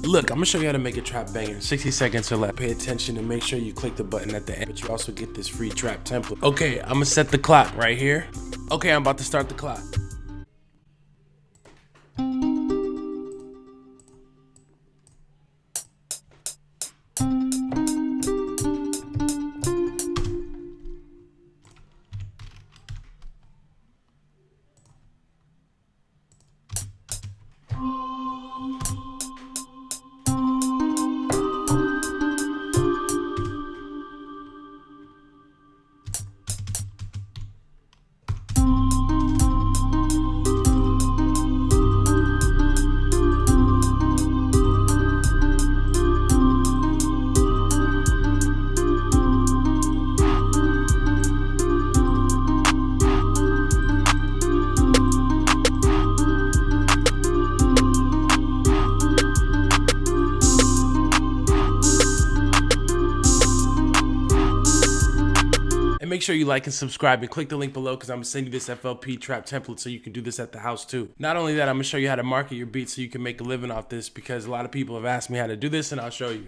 Look, I'm gonna show you how to make a trap banger in 60 seconds or less. Pay attention and make sure you click the button at the end, but you also get this free trap template. Okay, I'm gonna set the clock right here. Okay, I'm about to start the clock. And make sure you like and subscribe and click the link below because I'm going to send you this FLP trap template so you can do this at the house too. Not only that, I'm going to show you how to market your beats so you can make a living off this because a lot of people have asked me how to do this and I'll show you.